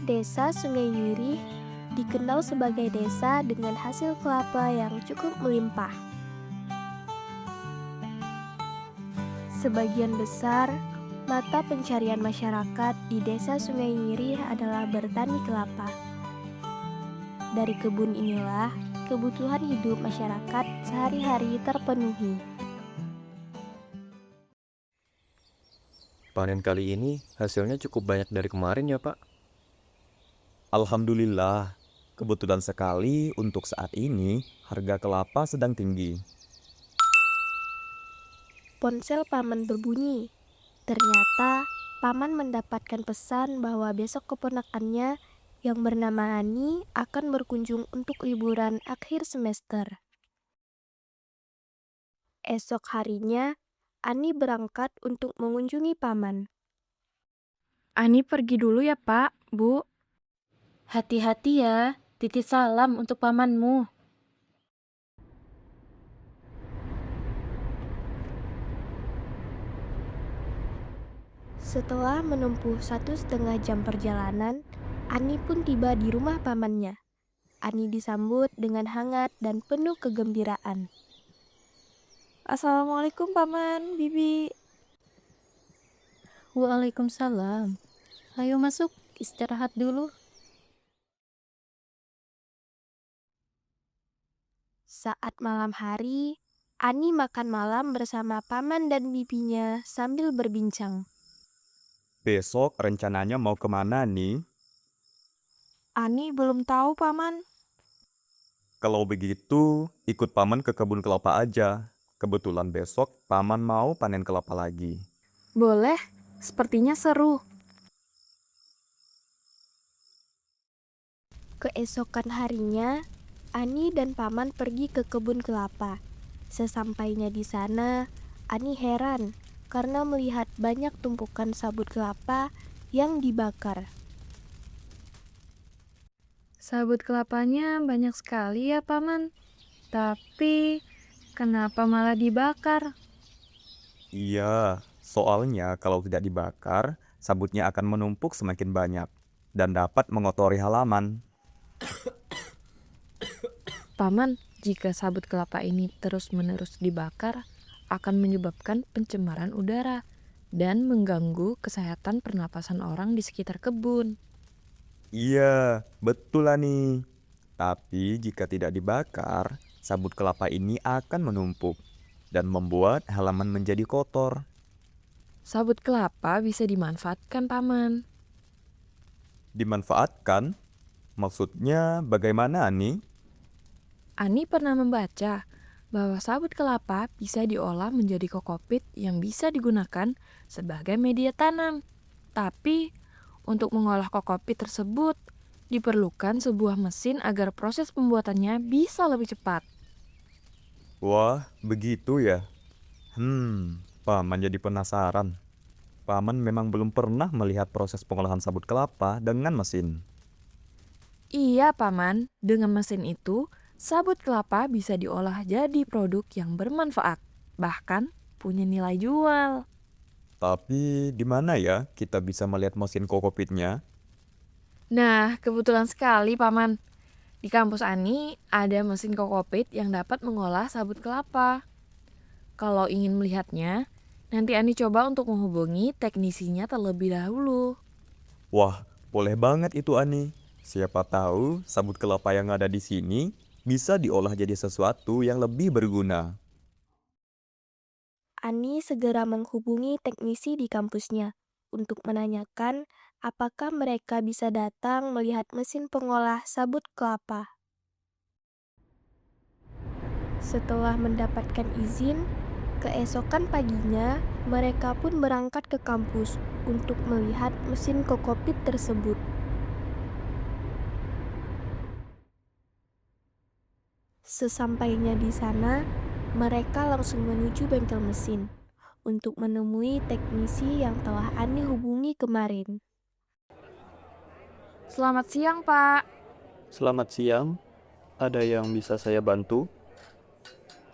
Desa Sungai Nyirih dikenal sebagai desa dengan hasil kelapa yang cukup melimpah. Sebagian besar mata pencarian masyarakat di Desa Sungai Nyirih adalah bertani kelapa. Dari kebun inilah kebutuhan hidup masyarakat sehari-hari terpenuhi. Panen kali ini hasilnya cukup banyak dari kemarin ya, Pak. Alhamdulillah, kebetulan sekali untuk saat ini harga kelapa sedang tinggi. Ponsel paman berbunyi. Ternyata paman mendapatkan pesan bahwa besok keponakannya yang bernama Ani akan berkunjung untuk liburan akhir semester. Esok harinya, Ani berangkat untuk mengunjungi paman. Ani pergi dulu ya, Pak, Bu. Hati-hati ya, titip salam untuk pamanmu. Setelah menempuh 1,5 jam perjalanan, Ani pun tiba di rumah pamannya. Ani disambut dengan hangat dan penuh kegembiraan. Assalamualaikum, Paman, Bibi. Waalaikumsalam. Ayo masuk, istirahat dulu. Saat malam hari, Ani makan malam bersama paman dan bibinya sambil berbincang. Besok rencananya mau kemana nih? Ani belum tahu, paman. Kalau begitu, ikut paman ke kebun kelapa aja. Kebetulan besok paman mau panen kelapa lagi. Boleh, sepertinya seru. Keesokan harinya, Ani dan paman pergi ke kebun kelapa. Sesampainya di sana, Ani heran karena melihat banyak tumpukan sabut kelapa yang dibakar. Sabut kelapanya banyak sekali ya, Paman. Tapi, kenapa malah dibakar? Iya, soalnya kalau tidak dibakar, sabutnya akan menumpuk semakin banyak dan dapat mengotori halaman. Paman, jika sabut kelapa ini terus-menerus dibakar, akan menyebabkan pencemaran udara dan mengganggu kesehatan pernapasan orang di sekitar kebun. Iya, betul Ani. Tapi jika tidak dibakar, sabut kelapa ini akan menumpuk dan membuat halaman menjadi kotor. Sabut kelapa bisa dimanfaatkan, Paman. Dimanfaatkan? Maksudnya bagaimana Ani? Ani pernah membaca bahwa sabut kelapa bisa diolah menjadi kokopit yang bisa digunakan sebagai media tanam. Tapi, untuk mengolah kokopit tersebut, diperlukan sebuah mesin agar proses pembuatannya bisa lebih cepat. Wah, begitu ya. Paman jadi penasaran. Paman memang belum pernah melihat proses pengolahan sabut kelapa dengan mesin. Iya, Paman. Dengan mesin itu, sabut kelapa bisa diolah jadi produk yang bermanfaat, bahkan punya nilai jual. Tapi di mana ya kita bisa melihat mesin kokopitnya? Nah, kebetulan sekali, Paman. Di kampus Ani ada mesin kokopit yang dapat mengolah sabut kelapa. Kalau ingin melihatnya, nanti Ani coba untuk menghubungi teknisinya terlebih dahulu. Wah, boleh banget itu Ani. Siapa tahu sabut kelapa yang ada di sini bisa diolah jadi sesuatu yang lebih berguna. Ani segera menghubungi teknisi di kampusnya untuk menanyakan apakah mereka bisa datang melihat mesin pengolah sabut kelapa. Setelah mendapatkan izin, keesokan paginya mereka pun berangkat ke kampus untuk melihat mesin kokopit tersebut. Sesampainya di sana, mereka langsung menuju bengkel mesin untuk menemui teknisi yang telah Ani hubungi kemarin. Selamat siang, Pak. Selamat siang. Ada yang bisa saya bantu?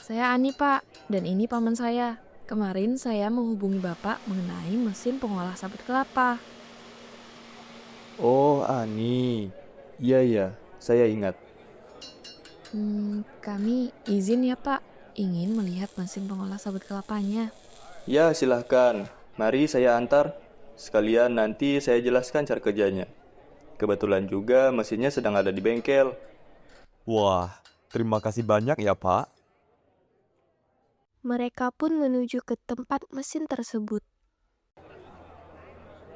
Saya Ani, Pak, dan ini paman saya. Kemarin saya menghubungi Bapak mengenai mesin pengolah sabut kelapa. Oh, Ani. Iya, iya, saya ingat. Kami izin ya Pak, ingin melihat mesin pengolah sabut kelapanya. Ya, silahkan. Mari saya antar. Sekalian nanti saya jelaskan cara kerjanya. Kebetulan juga mesinnya sedang ada di bengkel. Wah, terima kasih banyak ya, Pak. Mereka pun menuju ke tempat mesin tersebut.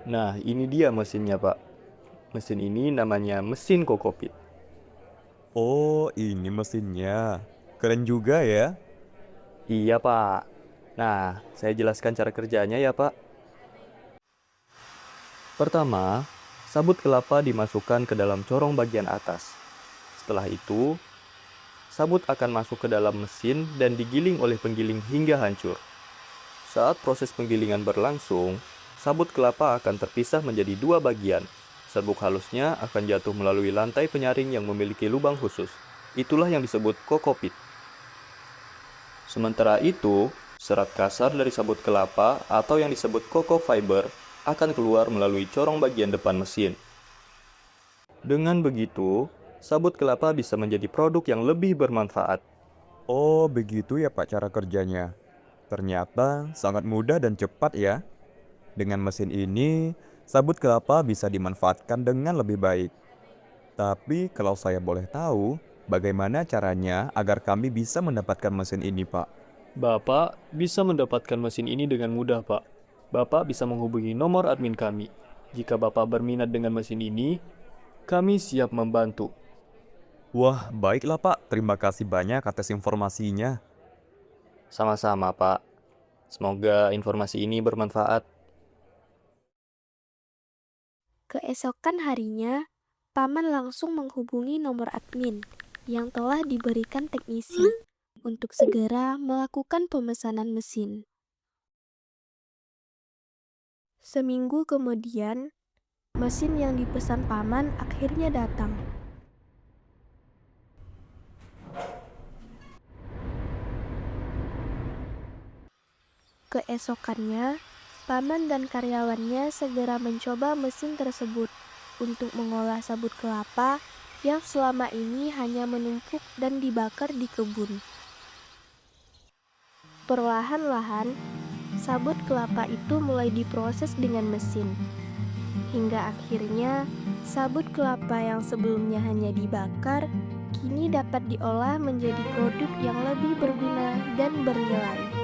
Nah, ini dia mesinnya, Pak. Mesin ini namanya mesin kokopit. Oh, ini mesinnya. Keren juga ya. Iya, Pak. Nah, saya jelaskan cara kerjanya ya, Pak. Pertama, sabut kelapa dimasukkan ke dalam corong bagian atas. Setelah itu, sabut akan masuk ke dalam mesin dan digiling oleh penggiling hingga hancur. Saat proses penggilingan berlangsung, sabut kelapa akan terpisah menjadi dua bagian. Serbuk halusnya akan jatuh melalui lantai penyaring yang memiliki lubang khusus. Itulah yang disebut kokopit. Sementara itu, serat kasar dari sabut kelapa atau yang disebut coco fiber akan keluar melalui corong bagian depan mesin. Dengan begitu, sabut kelapa bisa menjadi produk yang lebih bermanfaat. Oh, begitu ya, Pak, cara kerjanya. Ternyata sangat mudah dan cepat ya. Dengan mesin ini, sabut kelapa bisa dimanfaatkan dengan lebih baik. Tapi kalau saya boleh tahu, bagaimana caranya agar kami bisa mendapatkan mesin ini, Pak? Bapak bisa mendapatkan mesin ini dengan mudah, Pak. Bapak bisa menghubungi nomor admin kami. Jika Bapak berminat dengan mesin ini, kami siap membantu. Wah, baiklah, Pak. Terima kasih banyak atas informasinya. Sama-sama, Pak. Semoga informasi ini bermanfaat. Keesokan harinya, Paman langsung menghubungi nomor admin yang telah diberikan teknisi untuk segera melakukan pemesanan mesin. Seminggu kemudian, mesin yang dipesan Paman akhirnya datang. Keesokannya, Paman dan karyawannya segera mencoba mesin tersebut untuk mengolah sabut kelapa yang selama ini hanya menumpuk dan dibakar di kebun. Perlahan-lahan, sabut kelapa itu mulai diproses dengan mesin. Hingga akhirnya, sabut kelapa yang sebelumnya hanya dibakar, kini dapat diolah menjadi produk yang lebih berguna dan bernilai.